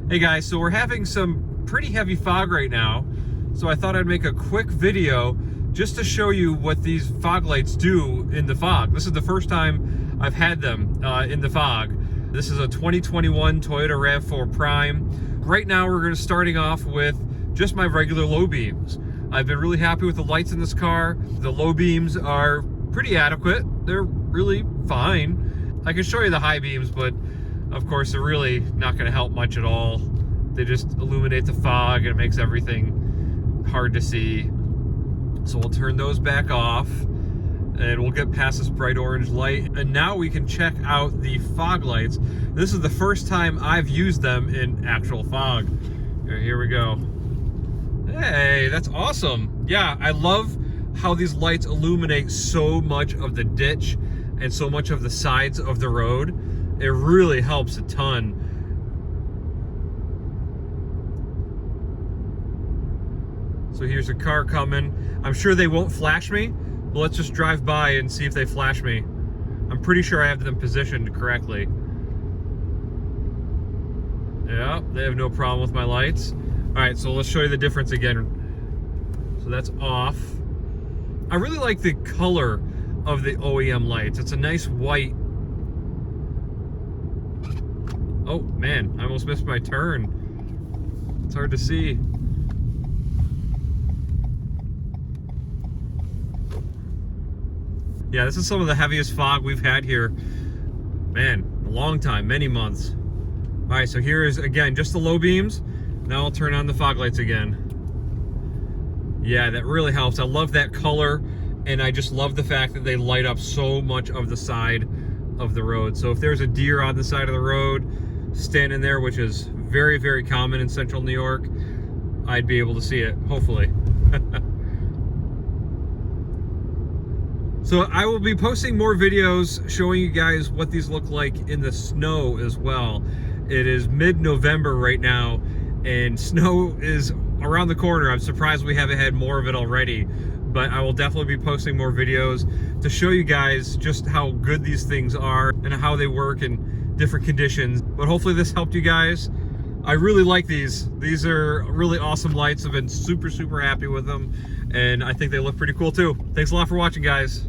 Hey guys, so we're having some pretty heavy fog right now, so I thought I'd make a quick video just to show you what these fog lights do in the fog. This is the first time I've had them in the fog. This is a 2021 Toyota RAV4 Prime. Right now we're starting off with just my regular low beams. I've been really happy with the lights in this car. The low beams are pretty adequate. They're really fine. I can show you the high beams, but of course they're really not going to help much at all. They just illuminate the fog and it makes everything hard to see. So we'll turn those back off and we'll get past this bright orange light. And now we can check out the fog lights. This is the first time I've used them in actual fog. Here we go. Hey, that's awesome. Yeah, I love how these lights illuminate so much of the ditch and so much of the sides of the road. It really helps a ton. So here's a car coming. I'm sure they won't flash me, but let's just drive by and see if they flash me. I'm pretty sure I have them positioned correctly. Yeah, they have no problem with my lights. All right, so let's show you the difference again. So that's off. I really like the color of the OEM lights. It's a nice white. Oh man, I almost missed my turn. It's hard to see. Yeah, this is some of the heaviest fog we've had here. Man, a long time, many months. All right, so here is, again, just the low beams. Now I'll turn on the fog lights again. Yeah, that really helps. I love that color, and I just love the fact that they light up so much of the side of the road. So if there's a deer on the side of the road, standing there, which is very, very common in central New York, I'd be able to see it, hopefully. So I will be posting more videos showing you guys what these look like in the snow as well. It is mid-November right now, and snow is around the corner. I'm surprised we haven't had more of it already, but I will definitely be posting more videos to show you guys just how good these things are and how they work in different conditions. But hopefully this helped you guys. I really like these. These are really awesome lights. I've been super, super happy with them, and I think they look pretty cool too. Thanks a lot for watching, guys.